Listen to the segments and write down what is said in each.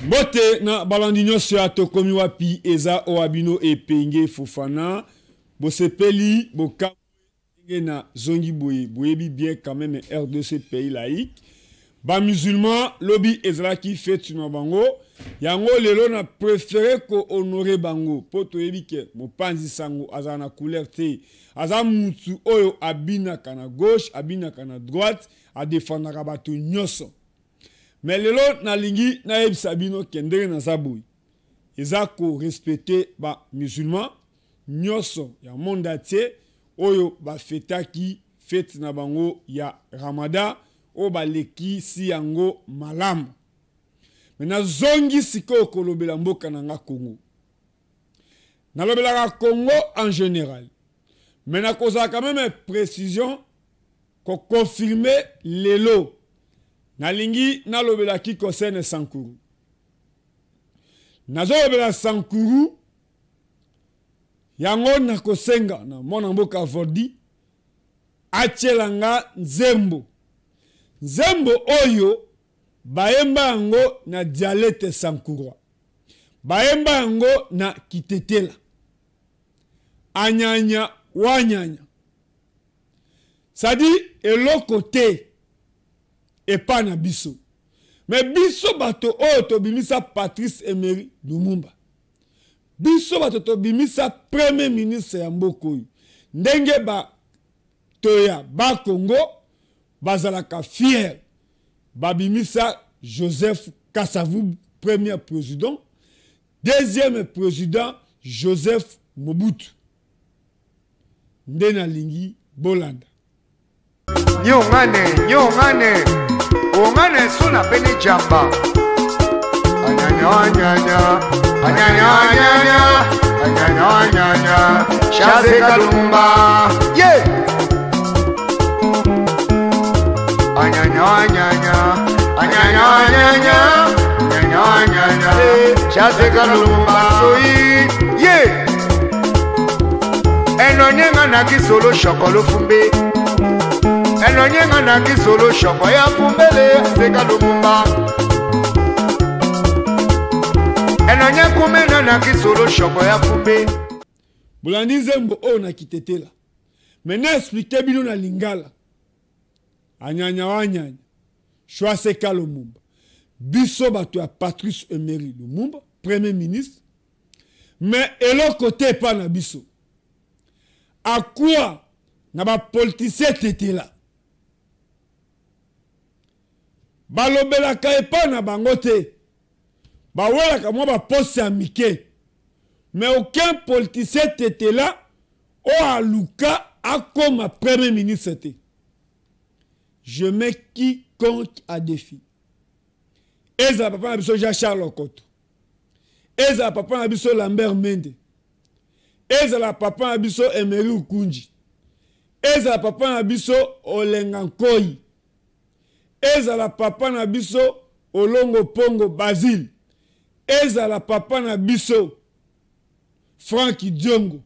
Bote na balandinyo se atokomi wapi eza oabino e penge Fofana bosepeli boka na zongi boye boyebi bien quand même RDC pays laïque ba musulman lobby ezra qui fait na bango yango lelo na préféré ko honorer bango poto yebi ke mopanzi sango azana couleur te aza mutu oyo abina kana gauche abina kana droite a défendre bato nyoso. Mais lelo na lingi na yebisa bino kendere na zaboui eza ko respecter ba musulman nyoso ya monde atier oyo ba fetaki fete na bango ya Ramadan o ba leki si yango malamu. Mais na zongi siko kolobela mboka na nga Congo na lobela ka Congo en général. Mais na koza quand même précision ko confirmer lelo na lingi na lobela ki kosene Sankuru. Na zo lobela Sankuru yango na kosenga na mona mboka Vordi achelanga nzembo. Nzembo oyo baemba yango na dialecte Sankurwa. Baemba yango na kitetela. Anyanya wanyanya. Sadi eloko te epa na biso. Mais biso bato oyo tobimisa Patrice Emery Lumumba. Biso bato tobimisa premier ministre ya mboka oyo. Ndenge ba toya ba Congo bazalaka fier. Babimisa Joseph Kasavu premier président. Deuxième président Joseph Mobutu. Ndena lingi Bolanda. Nyongane ongane suna pene jamba anyanya shaze kalumba yeah anyanya shaze kalumba soyi yeah enonyenga na kisolo shokolo fumbe enonyenga na kisolo shoko ya fumbele seka lumumba enonye kumena na kisolo shoko ya fumbe Bulandi Nzembo o na kitetela. Mena explique bino na lingala. Anyanya wanyanya. Choa seka Lumumba. Biso bato ya Patrice Emery Lumumba, premier ministre. Mais elo côté pa na biso. A quoi na ba politicien tetela. Balobela ka epa na bango te. Bawela ka mwa ba poste ya mike. Mais aucun politicien était là ou à Luka a comme premier ministre. Je mets quiconque à défi. Eza papa Nabiso Jean-Charles Okoto. Eza papa Nabiso Lambert Mende. Eza la papa Nabiso Emery Ukunji. Eza papa Nabiso Olengankoi. Eza la papa Nabiso Olongo Pongo Basile. Eza la papa Nabiso Franki Diongo.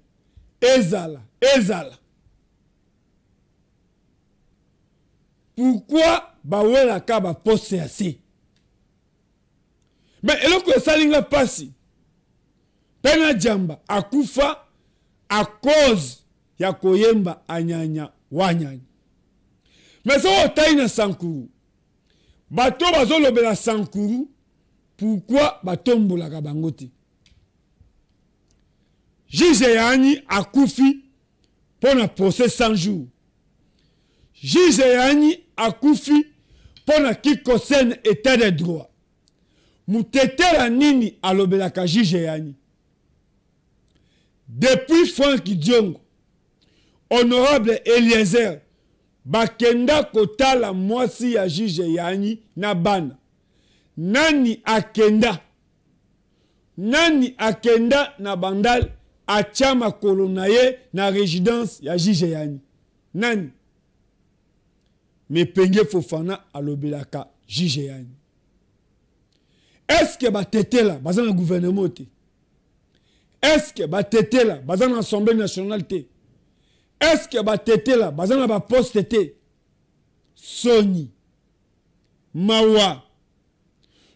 Ezala. Pourquoi bawela ka ba poste assez? Mais eloko esalinga pasi. Pena jamba akufa a cause ya koyemba anyanya wanyanya. Mais so otaina Sankuru. Bato bazolobela Sankuru. Pourquoi batombola ka bangoti? Juge Yani akufi pour un procès 100 jours. Juge Yani akufi pour un qui concerne état de droit. Moutetela nini alobelaka juge Yani. Depuis Frank Diongo, honorable Eliezer, bakenda kotala mwasi ya juge Yani na bana. Nani akenda na bandal achama kolonaye na résidence ya juge Yani. Nani? Me penge Fofana alobelaka juge Yani. Est-ce que batetela bazan na gouvernement te? Est-ce que batetela bazan na assemblée nationale te? Est-ce que batetela bazan na ba poste te? Soni Mawa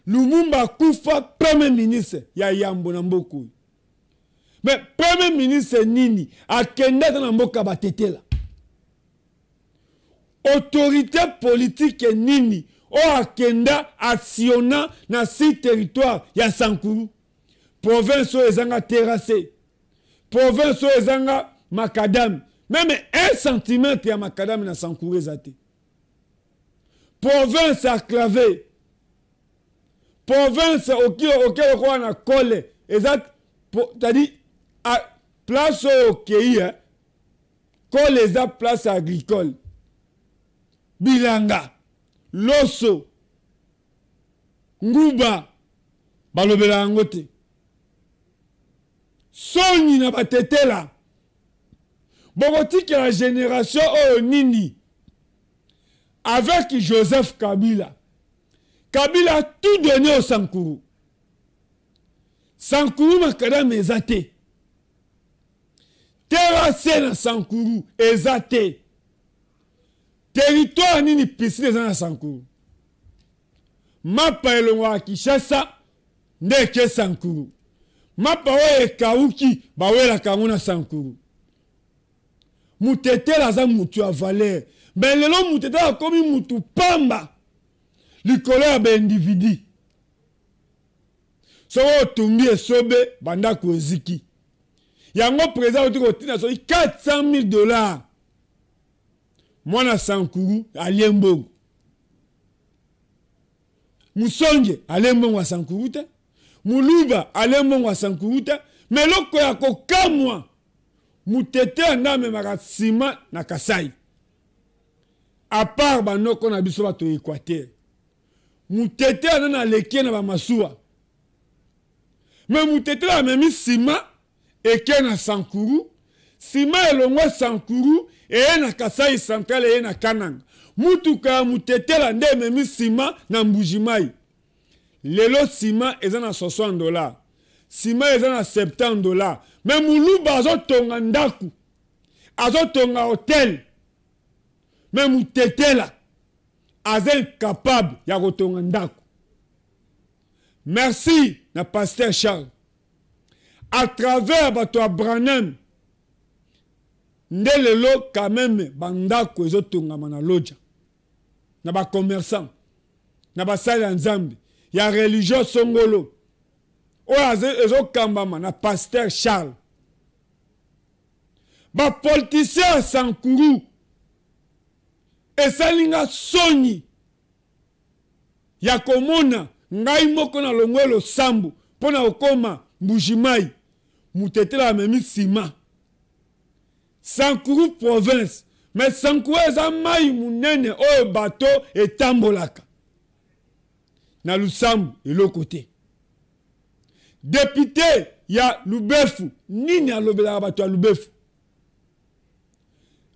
Lumumba kufa premier ministre ya Yambo na Mboko. Mais premier ministre nini akenda na mboka batetela. Autorité politique nini o akenda actionna na si territoire ya Sankuru. Province ezanga terrassé. Province ezanga macadam. Même 1 centimètre ya macadam na Sankuru ezate. Province acclavée. Province auquel on a collé. Exact. C'est-à-dire, à place au pays, collé les place agricole. Bilanga, Loso, Nguba, Balobela Angote. Soni na batete là. Bogoti que la génération Nini, avec Joseph Kabila. Kabila a tout donné au Sankuru. Sankuru makadam ezate. Terrassé na Sankuru ezate. Territoire nini piscine na Sankuru. Mapa elongwa Kinshasa ndeke Sankuru. Mapa oye kauki bawela kamuna Sankuru. Mutete la za mutu a valeur. Mais lelo mutete a komi mutu pamba. Likolo ya ba individu. So otumbi esobe banda ko eziki. Yango président otiko tina so $400,000. Mwana Sankuru aliembongo. Musonge aliembongo wa Sankuru te. Muluba aliembongo wa Sankuru te. Meloko ya kokamwa. Mutete andame makasima na Kasai. A part banoko na biso bato Équateur. Mutete anana leke na bamasua. Mais mutete la memi sima eke na Sankuru. Sima elongwa Sankuru e na Kasai Central e na Kananga. Mutuka mutete la nde memi sima na Mbujimai. Lelo sima eza na $60. Sima eza na $70. Mais muluba azotonga ndaku. Azotonga hotel. Mais mutete la azel capable ya kotonga ndako. Merci na pasteur Charles. À travers bato Branham ndelelo quand même bandako ezotonga na loja. Na ba commerçant. Na ba sala nzambe. Ya religieux songolo. O ezokambama na pasteur Charles. Ba politicien Sankuru. Esalinga soni ya komona ngai moko na longwelo sambu pona okoma Mbujimai mutete la memi sima Sankuru province mais Sankuru eza mai munene o bato etambolaka na lusambu eloko te. Député ya Lubefu nini alobela bato ya Lubefu.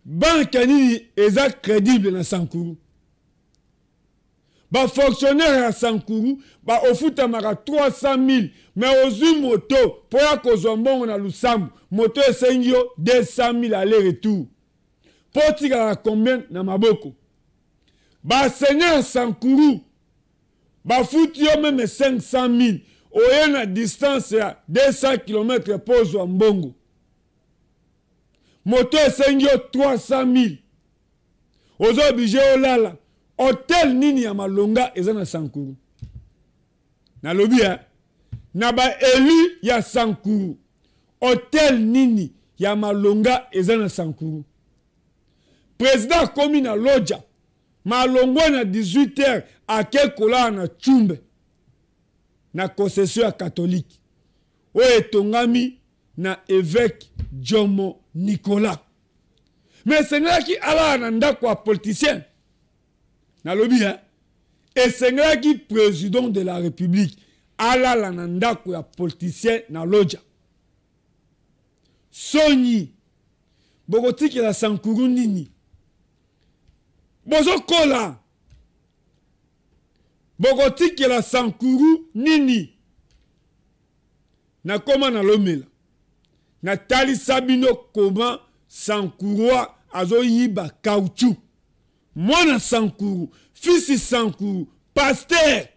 Banque nini eza crédible na Sankuru. Ba fonctionnaire ya Sankuru ba ofuta maka 300,000 mais ozu moto po ya kozwa mbongo na lusambu moto esengi yo 200,000 aller-retour. Potika la combien na maboko. Ba seigneur Sankuru ba futi yo même 500,000 oye na distance ya 200 km pozwa mbongo. Moto esengi yo 300,000. Ozo oblige olala. Hotel nini ya malonga eza na Sankuru. Na lobi na ba élu ya Sankuru. Hotel nini ya malonga eza na Sankuru. Président komi na loja. Malongo na 18h akekola na chumbe. Na concession ya catholique. O etongami na évêque Jomo Nicolas. Mais c'est là qui ala na ndako wa politicien. Na lobi et c'est là qui président de la République ala la na ndako ya politicien na loja. Soni bogotiki la Sankuru nini. Bozo kola. Bogotiki la Sankuru nini. Na koma na lomela. Na tali sabino koma Sankurua azo yiba caoutchouc. Mwana Sankuru, fils Sankuru, pasteur.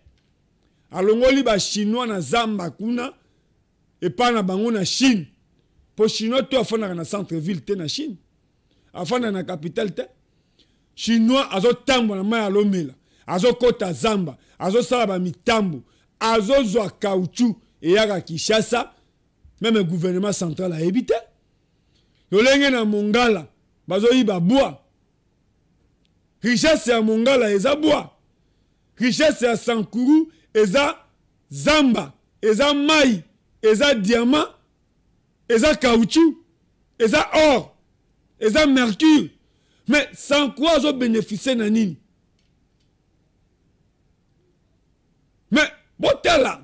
alongoli ba chinois na zamba kuna et pas na bango na Chine. Pour chinois to afana na centre ville te na Chine. Afana na capitale te. Chinois azo tambo na mai alomela. Azo kota zamba, azo sala ba mitambo, azo zwa caoutchouc et yaka Kinshasa, même le gouvernement central a évité. Lolenge na Mongala, bazo yiba bois. Richesse ya Mongala eza bois. Richesse ya Sankuru eza zamba, eza mai, eza diamant, eza caoutchouc, eza or, eza mercure. Mais Sankuru azo bénéficier na nini? Mais botala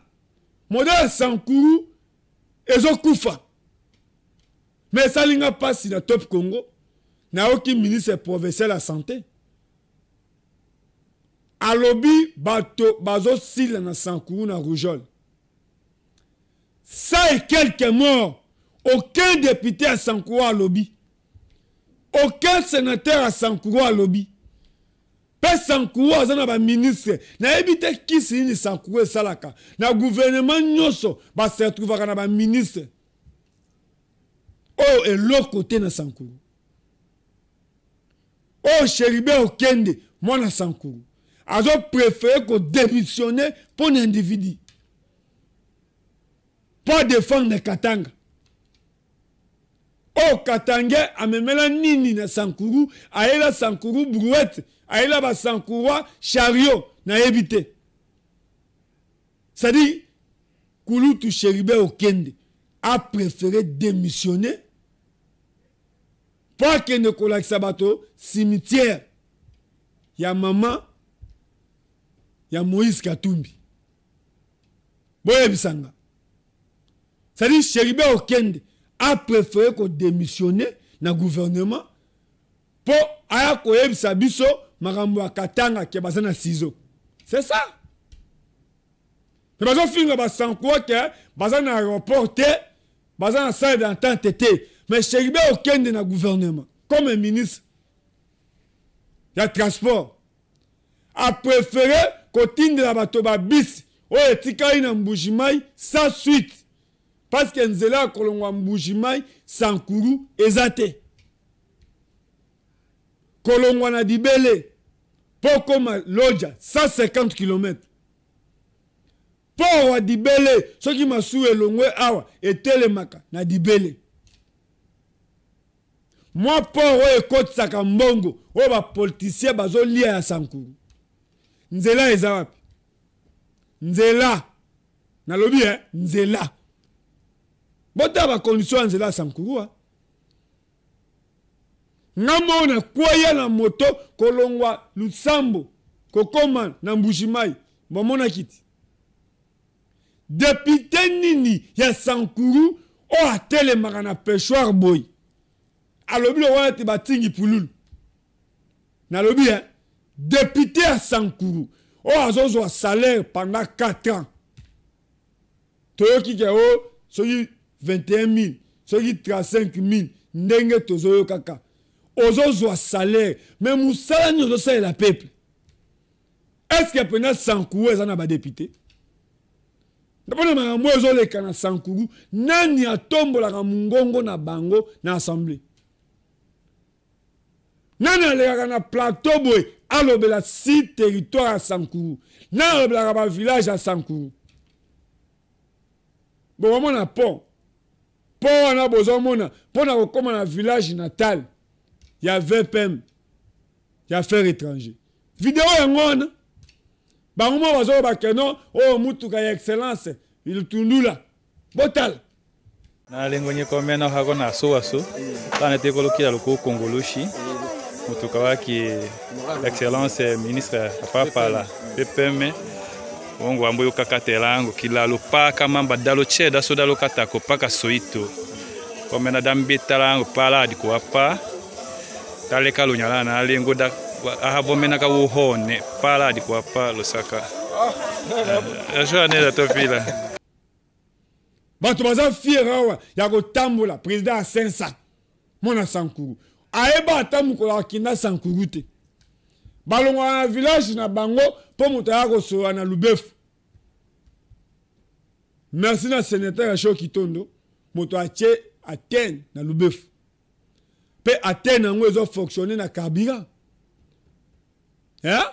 modèle Sankuru ezo kufa. Mais ça linga passe na Top Congo na aucun ministre provincial la santé. Alobi bato bazo sila na Sankuru na Rougeole. Ça et quelques morts. Aucun député à Sankuru à lobby. Aucun sénateur à Sankuru à lobby. Pe Sankuru azana ba ministre. Na ebite kisi ni Sankuru salaka. Na gouvernement nyoso ba se trouvera na ba ministre. Oh et l'autre côté na Sankuru. Oh Cheribe Okende, moi na Sankuru. Azo préféré qu'on démissionne pour un individu. Pas défendre Katanga. Oh Katanga amemela nini na Sankuru, aela Sankuru brouette, aela ba Sankuru chariot na évité. Ça dit Kulutu Cheribe Okende a préféré démissionner pour que ne collègue Sabato cimetière. Ya maman ya Moïse Katumbi. Boye bisanga. Ça dit Cheribe Okende a préféré qu'on démissionne na gouvernement pour aya ko yebisa biso makambo ya Katanga ke bazana ciseaux. C'est ça. Mais bazo finga ba Sankuru ke bazana aéroport te, bazana salle d'entente te. Mais Cheribe Okende na gouvernement comme un ministre ya transport a préféré qu'on tinde la batoba bis o etika ina Mbujimai sans suite. Parce que Nzela Kolongwa Mbujimai Sankuru ezate. Kolongwa na Dibele Pokoma Loja 150 km. Pour wa Dibele ceux qui m'a sou elongwe awa etelemaka na Dibele. Moi pour o ekoti saka mbongo o ba politicien bazo lia ya Sankuru. Nzela eza wapi? Nzela na lobi Nzela. Bota ba condition Nzela Sankuru. Ngamo na kwaya na moto kolongwa Lusambo kokoma na Mbujimai bomona kiti. Député nini ya Sankuru o atele makana pêcheur boy. Alobi lo wana te batingi pululu. Na lobi député à Sankuru o azozo salaire pendant 4 ans. Toyoki ke o soki 21 000, soki 35 000, ndenge tozoyo kaka. Ozozo salaire, mais musala ni ozo la peuple. Est-ce que pendant Sankuru ezana ba député? Ndapona makambo ozo leka na Sankuru, nani atombola ka mungongo na bango na assemblée? Nani aleka na plateau boy alobela 6 territoires à Sankuru. Nani alobela ka village à Sankuru. Bon on a pont. Pont on a besoin mona, pont na kokoma na village natal. Il y a 20 PM. Il y a affaires étrangers. Vidéo yango ba ngoma bazo ba keno o mutuka ya excellence il tundula. Botal. Na lengo nyeko mena hako na so kana te kolokila loko Kongolushi. Mutuka waki excellence ministre papa la PPM ongo amboyo kakatelango kilalo paka mamba dalo cheda so dalo katako paka soito komena dambitalango pala di ko apa tale kalunyala na lengo da ahabomena ka wohone pala di ko apa losaka ajane to fila bato baza fierawa ya kotambola président Sensa mona Sankuru aeba atamukola kinda Sankuru te balongwa na village na bango po moto ya kosoa na Lubefu merci na sénateur ya Choki Tondo moto atie Athènes na Lubefu pe Athènes nango ezo fonctionner na carburant hein.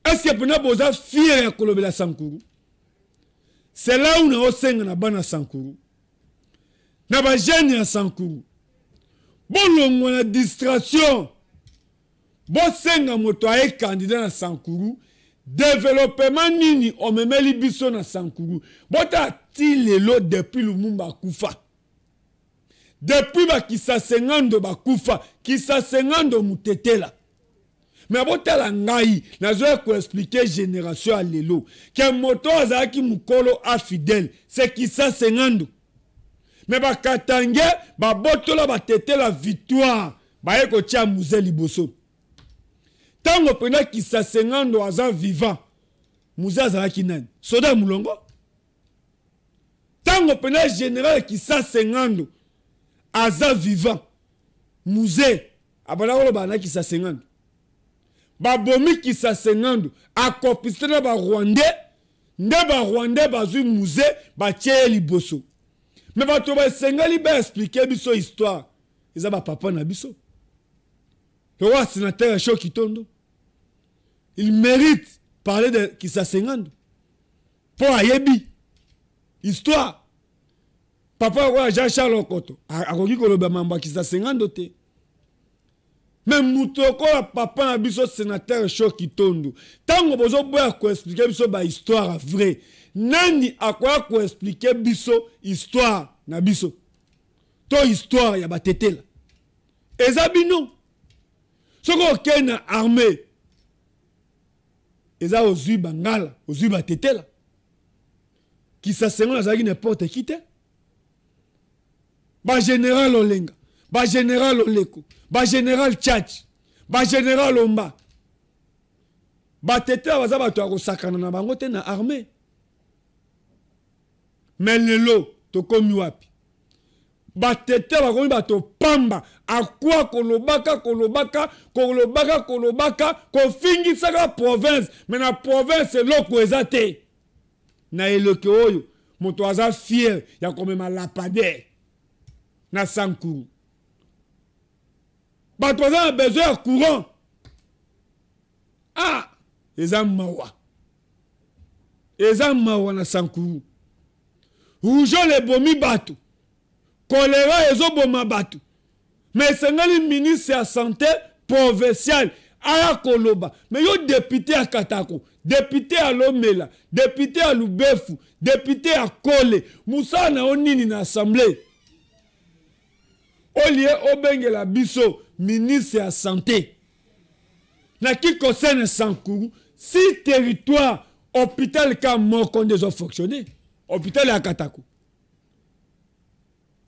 Est-ce que pena boza fier ya kolobela Sankuru? C'est là où na osenga na bana Sankuru na ba jeune ya Sankuru bolongo na distraction bosenga moto aye candidat na Sankuru développement nini omemeli biso na Sankuru bota ti lelo depuis Lumumba kufa depuis ba kisa 50 bakufa kisa 50 mutetela mais botala ngai nazo ko expliquer génération à lelo que moto azaki mukolo a fidèle c'est kisa 50 mais ba katange ba botola ba tetela victoire ba eko tia muze liboso tango pena kisa 50 aza vivant muze azaki nani soda mulongo tango pena général kisa 50 aza vivant muze abana wolo bana kisa 50 babomi kisa 50 akopistena ba rwandais nde ba rwandais bazui muze ba tie liboso mais bato ba sengali ba expliquer biso histoire eza ba papa na biso le roi sénateur Choki Tondo il mérite parler de kisa 50 pour ayebi histoire papa roi Jean-Charles Okoto akoki koloba mamba kisa 50 te même mutoko la papa na biso sénateur Choki Tondo tango bozo boya ko expliquer biso ba histoire vrai nani akoya ko expliquer biso histoire na biso to histoire ya batetela ezabino soko kena armée eza ozui bangala ozui batetela kisa sengo azaki n'importe qui te ba général Olenga ba général Oleko ba général Tchatch ba général Omba ba tetela baza bato akosakana na bango te na armée mais lelo tokomi wapi ba tetela bakomi bato pamba akwa kolobaka kofingisaka province mais na province loko eza te na eloke oyo moto aza fier ya komema lapader na Sankuru bato aza na besoin ya courant eza mawa na Sankuru rougeole ebomi bato choléra ezoboma bato mais sengali ministre ya santé provincial aya koloba mais yo député à Katako député à Lomela député à Lubefu député à Kole Moussa na onini na assemblée olie obengela biso ministre ya santé na qui concerne Sankuru si territoire hôpital ka moko ndezo fonctionner hôpital ya Katako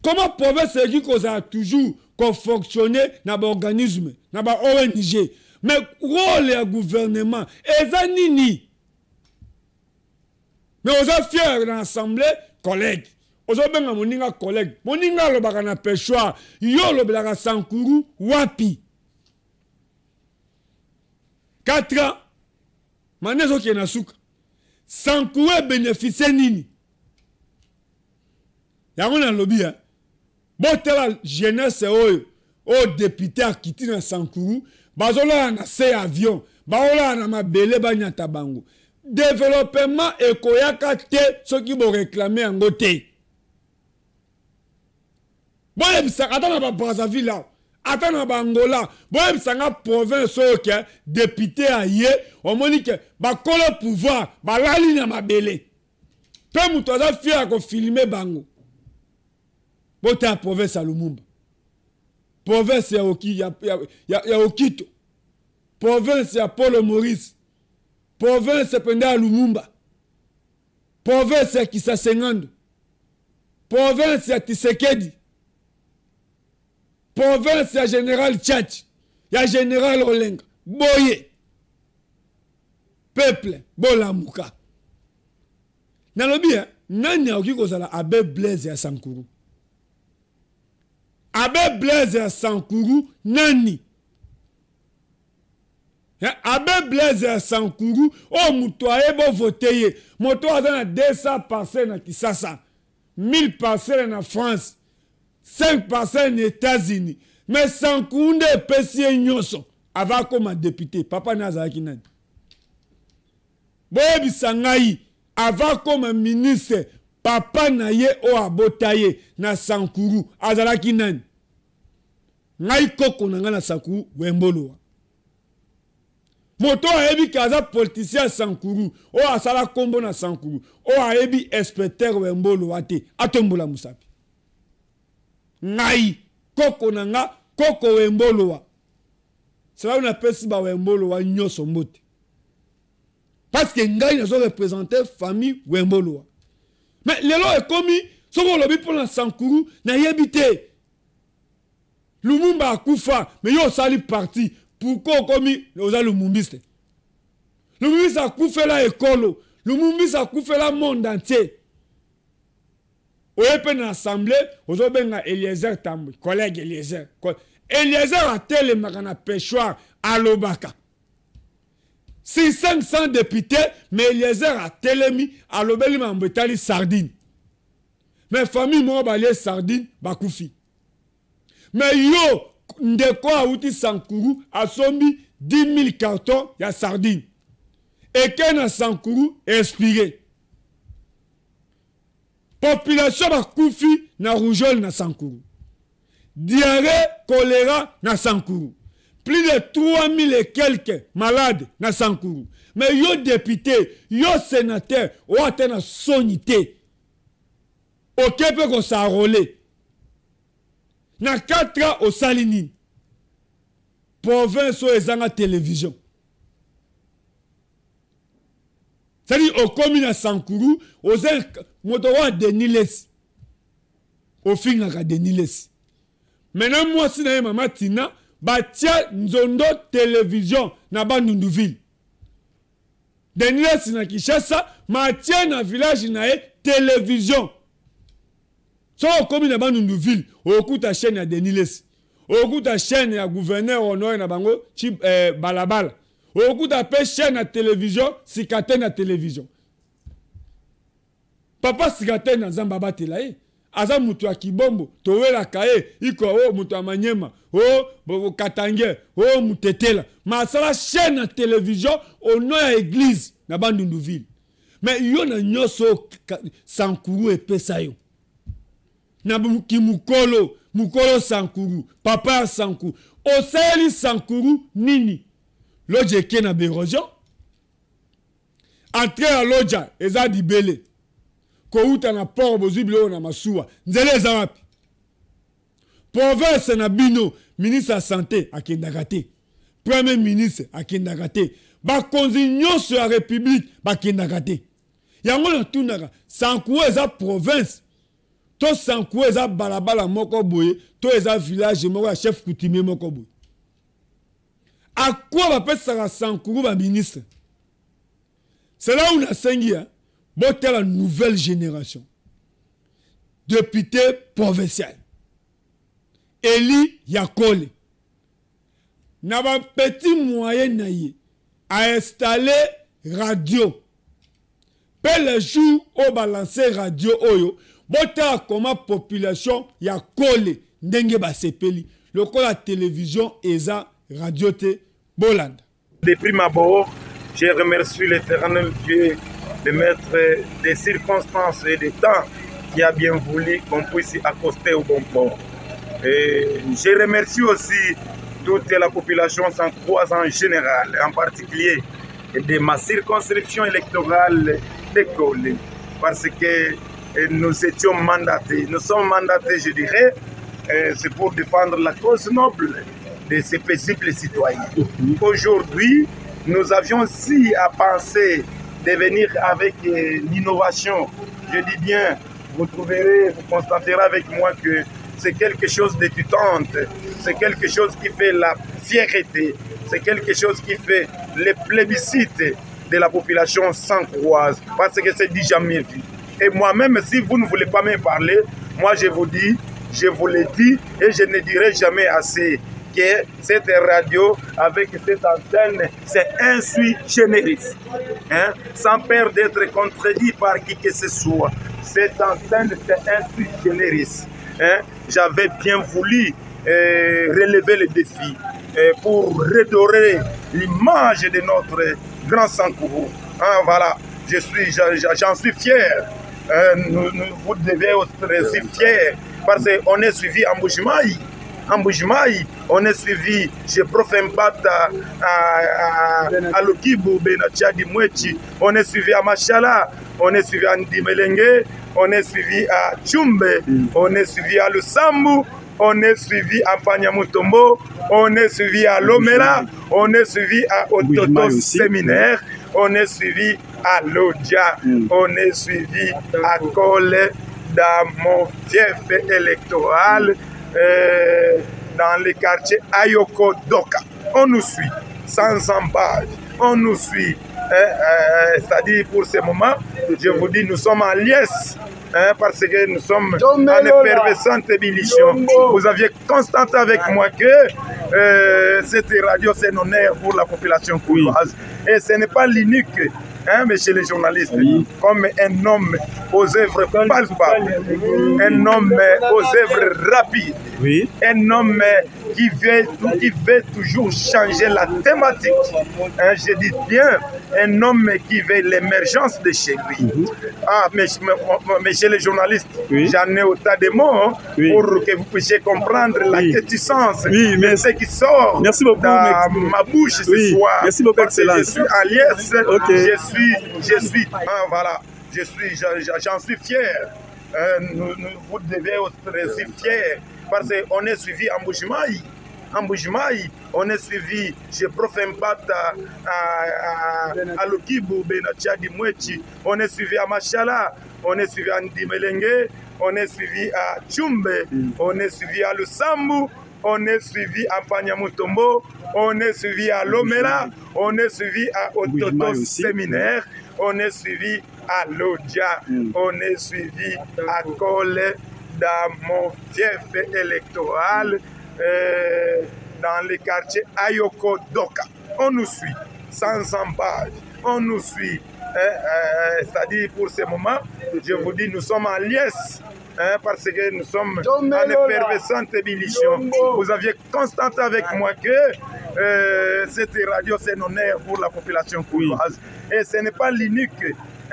comment province qui cause toujours qu'on fonctionner na ba organisme na ba ONG mais rôle ya gouvernement eza nini mais oza fier dans l'assemblée collègue ozo benga moninga collègue moninga lobaka na pêchoir yo lobelaka Sankuru wapi 4 ans manezo ki na suka Sankuru bénéficier nini yango na lobby botela jeunesse oyo o député akiti na Sankuru bazola na se avion baola na mabele banyata bango développement ekoyaka te soki bo réclamer yango te boye bisaka ata na ba Brazzaville ata na ba Angola boye bisanga province oyo ke député aye omoni ke bakolo pouvoir balali na mabele pe muto aza fier ko filmer bango bote ya province ya Lumumba province ya Okito province ya Paul Maurice province pende ya Lumumba province ya Kisa 50 province ya Tshisekedi province ya général Tchatch ya général Olenga boye peuple bolamuka nalobi nani akoki kozala Abbé Blaise ya Sankuru Abbé Blaise ya Sankuru nani Abe Blaise ya Sankuru, oh mutoye bo voter. Moto a 200 parcelles na Kisasa, 1000 parcelles en France, 5 parcelles aux États-Unis. Mais Sankuru de pesi nyonso ava comme député. Papa Nazaki nani. Boyebi sangai ava comme ministre. Papa naye o abotaye na Sankuru azalaki nani. Ngai koko na Sankuru wembolo. Moto ayebi kaza politicien Sankuru o asala kombo na Sankuru o ayebi inspecteur wembolo wate atombola musapi. Ngai koko na nga koko wembolo wa. Cela on appelle si ba wembolo wa nyoso mbote. Parce que ngai nazo représenter famille wembolo wa. Mais lelo est commis soko lobi pour la Sankuru na yebite. Lumumba akufa mais yo sali parti. Pourquoi commis oza Lumumbiste? Lumumbiste a coupé la école. Lumumbiste a coupé la monde entier. Oyepe na assemblée, ozo benga Eliezer Tambwe, collègue Eliezer. Eliezer a tel makana pêchoir à Lobaka. 500 députés, mais Eliezer a telemi à Lobeli Mambetali sardine. Mais famille mo balé sardine bakoufi. Mais yo ndeko auti Sankuru asombi 10 000 cartons ya sardine. Et qu'un Sankuru expiré. Population bakoufi na rougeole na Sankuru. Diarrhée, choléra na Sankuru. Plus de 3000 et quelques malades na Sankuru. Mais yo député, yo sénateur, ou atteint sonité. Ok, peut qu'on s'enrôler. Na 4 ans au Salini. Province ou la télévision. C'est-à-dire au commune à Sankuru, aux motowa de Niles. Au fin de Niles. Maintenant, moi, si na maman Tina, batia nzondo télévision na Bandunduville. De Niles na Kishasa, matia na village na télévision. So comme na Bandunduville, okuta chaîne ya Deniles. Okuta chaîne ya gouverneur honoré na bango balabala. Okuta pe chaîne na télévision, sikate na télévision. Papa sikate na zamba telaye. Aza mutu ya kibombo, towela kae, iko o mutu ya Manyema, o Katange, o mutetela. Masala chaîne na télévision au nom ya église na Bandunduville. Mais yo na nyoso Sankuru epesa yo. Na mukolo Sankuru, papa Sankuru. Oseli Sankuru nini? Loje ke na bérosion. Entre à loja, eza dibele. Kouta na port bozibilo na masuwa. Nzele eza wapi? Province na bino, ministre la santé akendakate. Premier ministre akendakate. Bakonzi nyonso ya république bakendakate. Yango na tunaka, Sankuru eza province. To Sankuru eza balabala moko boye, to eza village moko ya chef coutumier moko boye. À quoi va passer Sankuru ba ministre? C'est là où on a sengi, botte la nouvelle génération. Député provincial. Eli Yakole. N'a pas petit moyen naïe à installer radio. Pe le jour où balancer radio oyo, bota comment population Yakole ndenge ba sepeli. Le ko la télévision eza radio te Bolanda. Depuis ma bord, je remercie l'Éternel Dieu de mettre des circonstances et des temps qui a bien voulu qu'on puisse accoster au bon port. Et je remercie aussi toute la population sankuroise en général, en particulier de ma circonscription électorale d'Ekole, parce que nous étions mandatés, nous sommes mandatés, je dirais, c'est pour défendre la cause noble de ces paisibles citoyens. Aujourd'hui, nous avions aussi à penser de venir avec l'innovation. Je dis bien, vous constaterez avec moi que c'est quelque chose de tutante, c'est quelque chose qui fait la fierté, c'est quelque chose qui fait le plébiscite de la population sankuroise, parce que c'est du jamais vu. Et moi-même, si vous ne voulez pas me parler, moi je vous dis, je vous le dis, et je ne dirai jamais assez que cette radio, avec cette antenne, c'est un sui generis. Hein? Sans peur d'être contredit par qui que ce soit. Cette antenne, c'est un sui generis. Hein? J'avais bien voulu relever le défi pour redorer l'image de notre grand Sankourou. Hein, voilà, j'en suis fier. Vous devez être aussi fiers parce qu'on est suivi en Boujimaï. En Boujimaï, on est suivi chez Prof Mbata à Lokibu, Benachadi Mwechi. On est suivi à Machala, on est suivi à Ndimelenge, on est suivi à Tchumbe, on est suivi à Lusambu, on est suivi à Panyamutombo, on est suivi à Lomela, on est suivi à Ototo Séminaire, on est suivi à Lodja, on est suivi à Kole dans mon fief électoral dans les quartiers Ayoko Doka. On nous suit sans embâche, on nous suit, c'est-à-dire pour ce moment, je vous dis, nous sommes en liesse. Hein, parce que nous sommes en effervescente ébullition. Vous aviez constaté avec moi que cette radio, c'est un honneur pour la population kouloise. Et ce n'est pas l'unique, hein, monsieur les journalistes, comme un homme aux œuvres palpables, un homme aux œuvres rapides, un homme qui veut toujours changer la thématique. Hein, je dis bien, un homme qui veut l'émergence de chez lui. Ah, mais chez les journalistes, j'en ai autant de mots pour que vous puissiez comprendre la réticence de ce qui sort dans ma bouche ce soir. Merci beaucoup, Excellence. Je suis à Liesse, je suis, voilà, j'en suis fier. Vous devez être aussi fiers parce qu'on est suivi en Boujimaï. En Boujimaï, on est suivi chez Prof Mbata à Lokibu, Benachadi Mwechi, on est suivi à Machala, on est suivi à Ndimelenge, on est suivi à Tchumbe, on est suivi à Lusambu, on est suivi à Panyamutombo, on est suivi à Lomela, on est suivi à Ototo Séminaire, on est suivi à Lodja, on est suivi à Kole dans mon fief électoral dans les quartiers Ayoko Doka. On nous suit sans embâche, on nous suit, c'est-à-dire pour ce moment, je vous dis, nous sommes en liesse. Hein, parce que nous sommes en effervescente ébullition. Vous aviez constaté avec moi que cette radio, c'est un honneur pour la population kouloise. Et ce n'est pas l'unique,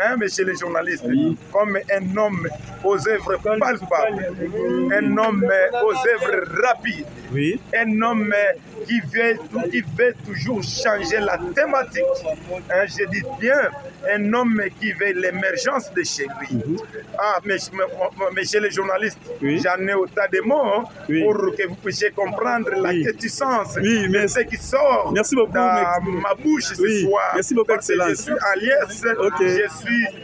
hein, monsieur les journalistes, comme un homme aux œuvres palpables, un homme aux œuvres rapides, un homme qui veut toujours changer la thématique. Hein, je dis bien, un homme qui veut l'émergence de chez lui. Ah, mais chez les journalistes, j'en ai autant de mots pour que vous puissiez comprendre la réticence de ce qui sort dans ma bouche ce soir. Merci beaucoup, Excellence. Je suis à Liesse,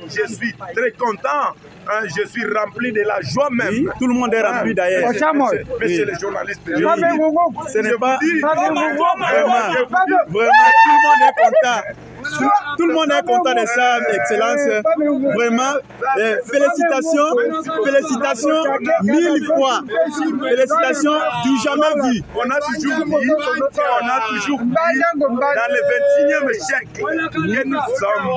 je suis très content. Hein, je suis rempli de la joie même. Tout le monde est rempli d'ailleurs. Monsieur les journalistes, ce n'est pas vraiment, tout le monde est content. Tout le monde est content de ça, Excellence. Vraiment, félicitations 1000 fois. Félicitations du jamais vu. On a toujours dit dans le 21e siècle que nous sommes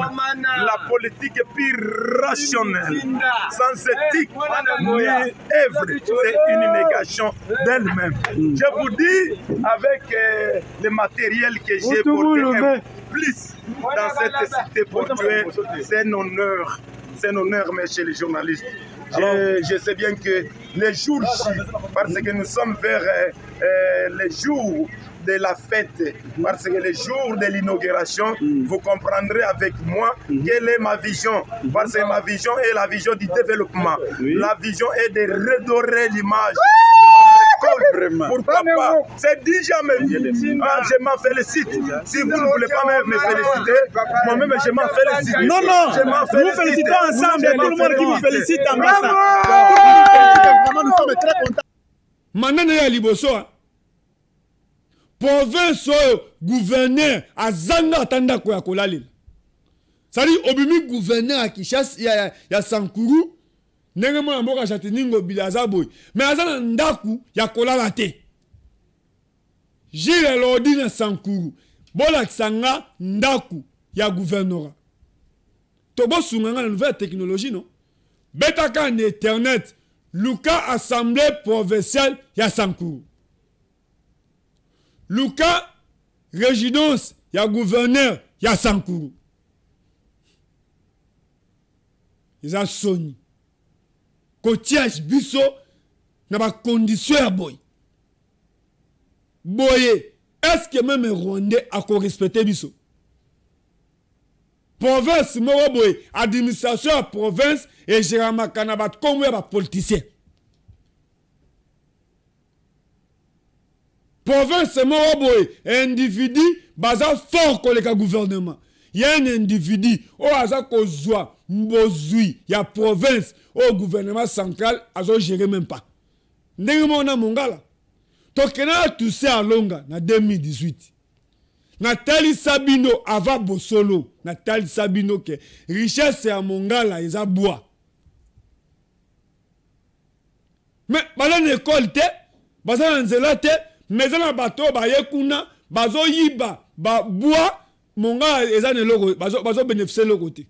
la politique pire rationnelle, sans éthique ni œuvre. C'est une négation d'elle-même. Je vous dis, avec le matériel que j'ai porté, plus dans cette cité portuaire, c'est un honneur. C'est un honneur, messieurs les journalistes. Je sais bien que les jours, parce que nous sommes vers les jours de la fête, parce que les jours de l'inauguration, vous comprendrez avec moi quelle est ma vision. Parce que ma vision est la vision du développement. La vision est de redorer l'image. Pourquoi pas? C'est déjà jamais vu. Je m'en félicite. Si vous ne voulez pas me féliciter, moi-même je m'en félicite. Non, vous félicitez ensemble, tout le monde qui vous félicite en bas. Vraiment, nous sommes très contents. Maintenant, il y a Liboso. Province gouverneur à Zanga Tanda Koyakolali. C'est-à-dire, Obimi gouverneur à Kishas, il y a Sankourou. Ndenge mwana mboka chatiningo bilaza boy mais azana ndaku ya kolala te Gilles Lodi na Sankuru. Bola Kisanga Ndaku ya gouvernorat. Tobo Sunganga la nouvelle technologie, non? Betaka en Internet. Luka Assemblée provinciale ya Sankuru. Luka résidence ya gouverneur ya Sankuru. Ils ont sonné. Kotiage biso na ba condition ya boy. Boye, est-ce que même Rwandais a respecté biso? Province moko boye, administration ya province et gérama kanabat comme ya ba politicien. Province moko boye, individu baza fort que le gouvernement. Il y a un individu au hasard kozwa mbozui ya province au gouvernement central azo gérer même pas. Ndenge mona mongala. Tokena toussé à longa na 2018. Nathalie Sabino ava bosolo. Nathalie Sabino ke richesse ya mongala eza bois. Mais bala l'école te, baza nzela te, mais na bato ba yekuna, bazo yiba, ba bois monga eza ne logo, bazo bénéficier le côté.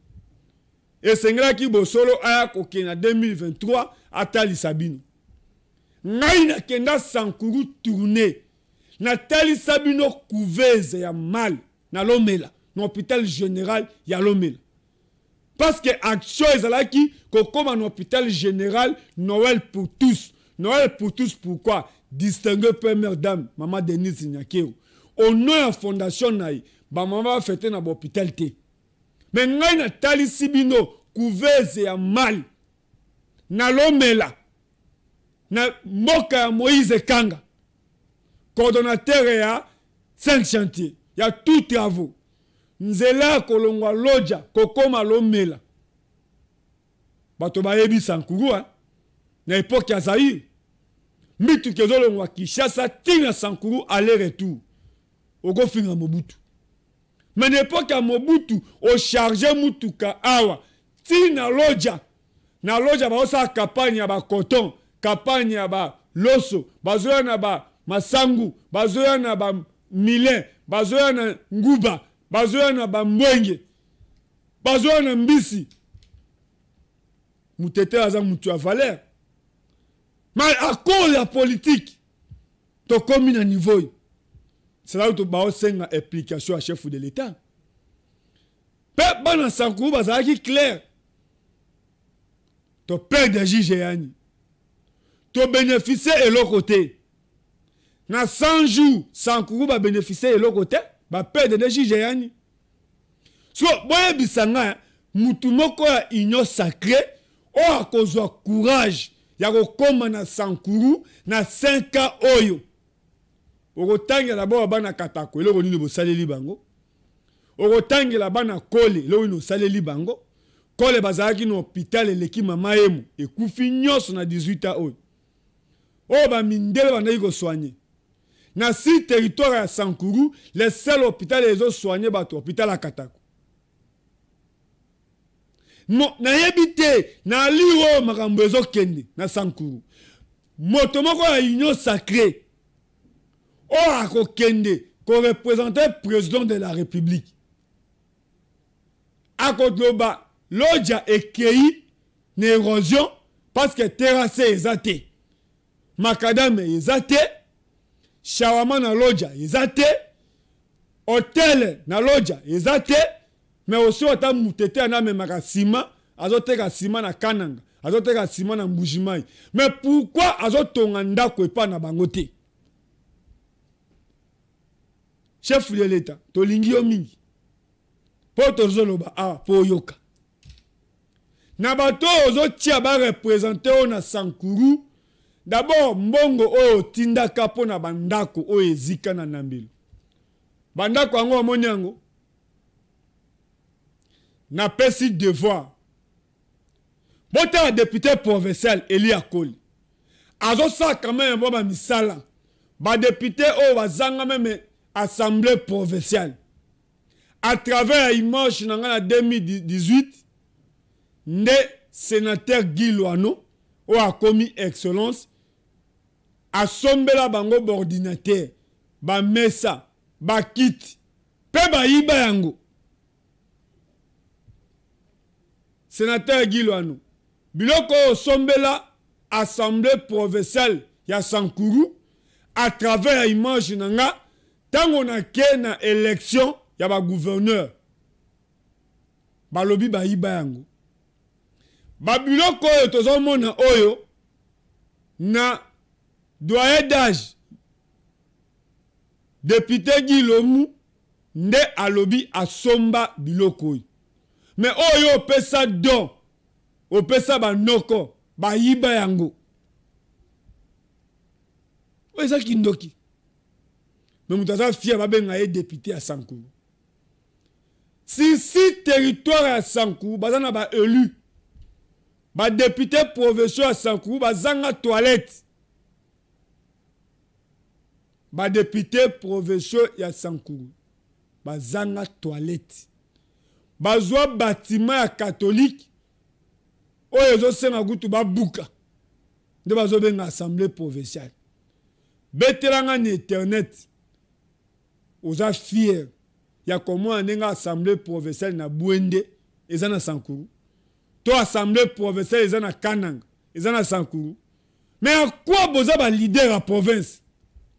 Et sengela ki bosolo aya kokena 2023 Atali Sabino. Ngai na kenda Sankuru tourné. Nathalie Sabino couveze ya mal na Lomela, na hôpital général ya Lomela. Parce que action ezalaki kokoma na hôpital général Noël pour tous. Noël pour tous pourquoi? Distinguer première dame maman Denise Nyakero. Au nom de la fondation naï, ba maman fêter na hôpital té. Mais ngai Nathalie Sabino couveze ya mal na Lomela. Na mboka ya Moïse Kanga. Coordonnateur ya 5 chantiers. Il y a tout travaux. Nzela kolongwa loja kokoma Lomela. Bato bayebi Sankuru na époque ya Zaïre. Mitu kezolongwa Kinshasa tina Sankuru aller-retour. Oko finga Mobutu. Mais na époque ya Mobutu o charger mutuka awa tina loja. Na loja ba osa campagne ya ba coton, campagne ya ba loso, bazoya na ba masangu, bazoya na ba milen, bazoya na nguba, bazoya na ba mbwenge, bazoya na mbisi. Mutete aza mutu a valeur. Mais à cause de la politique, to komi na niveau. C'est là où tu bao senga application à chef de l'État. Pe bana Sankuru bazaki clair. To père de Jijéani. To bénéficier et l'autre côté. Na 100 jours, Sankuru va bénéficier et l'autre côté, va perdre de Jijéani. So, boye bisanga, mutu moko ya union sacrée, o akozwa courage, ya kokoma na Sankuru, na 5 ans oyo. Okotangi la bo bana katako, eloko nini bo saleli bango. Okotangi la bana kole, eloko nini saleli bango. Kole bazaki no hôpital eleki mama emu, ekufi nyonso na 18 ans oyo. O ba mindele bana ko soigner. Na si territoire ya Sankuru, le seul hôpital ezo soigner bato hôpital à Katako. Non, na yebite na liwo makambo ezo kende na Sankuru. Moto moko ya union sacrée. O ako kende ko représenter président de la République. Ako globa Lodja ekei na érosion parce que terrasse ezate. Makadame ezate. Shawama na Lodja ezate. Hôtel na Lodja ezate. Mais aussi ota mutete ana memaka sima, azoteka sima na Kananga, azoteka sima na Mbujimai. Mais pourquoi azotonga ndako epa na bangote? Chef de l'État, tolingi yo mingi. Po tozoloba po yoka. Na bato ozotia ba représenter na Sankuru. D'abord mbongo o tinda kapo na bandako o ezika na Nambilo. Bandako ango omoni yango. Na pesi devoir. Bota député provincial Eli Akoli. Azo sa quand même ba misala. Ba député o bazanga même assemblée provinciale. À travers image na 2018 nde sénateur Guy Loano o a commis excellence a sombela bango ordinateur ba mesa, ba kiti, pe ba yiba yango. Sénateur Guilwano, biloko sombela assemblée provinciale ya Sankuru à travers l'image nanga tango na ke na élection ya ba gouverneur. Balobi ba yiba yango. Ba biloko oyo tozomona oyo na doyen d'âge député Guilomu nde alobi asomba biloko oyo. Mais oyo opesa don, opesa banoko, ba yiba yango. Oyo kindoki. Mais mutaza fier ba benga ye député à Sankuru. Si territoire à Sankuru, bazana ba élu. Ba député provincial à Sankuru, bazanga toilette. Ba député provincial à Sankuru, bazanga toilette. Bazwa bâtiment ya catholique. Oyo zo senga gutu ba buka. De bazo benga assemblée provinciale. Betelanga ni internet. Oza fier. Ya comment anenga assemblée provinciale na Bwende, eza na Sankuru. To assemblée provinciale eza na Kananga, eza na Sankuru. Mais à quoi boza ba leader à province?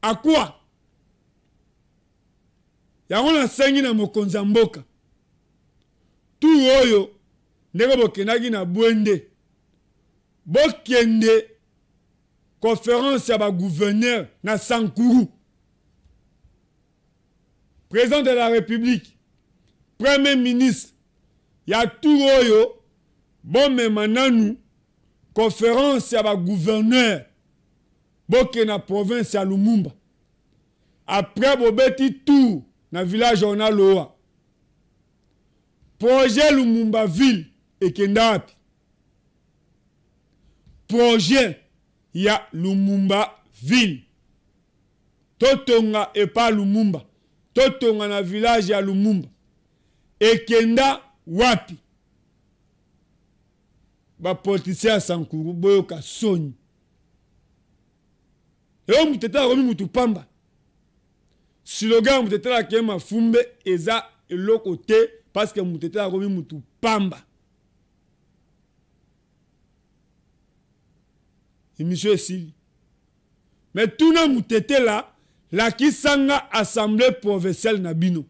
À quoi? Ya on a sengi na mokonza mboka. Tout oyo ndenge bokenaki na Bwende. Bokende conférence ya ba gouverneur na Sankuru. Président de la République, Premier ministre, ya tout oyo, bon mais maintenant conférence ya ba gouverneur, boke na province ya Lumumba. Après bobeti tout na village ona loa. Projet Lumumba ville et Kendapi. Projet ya Lumumba ville. Totonga et pas Lumumba. Totonga na village ya Lumumba. Ekenda wapi. Ba politicien ya Sankuru boyoka soni. Eo muteta romi mutu pamba. Slogan muteta la kema fumbe eza eloko te parce que muteta romi mutu pamba. Émission ici. Mais tout na mutete là la kisanga assemblée provinciale na bino.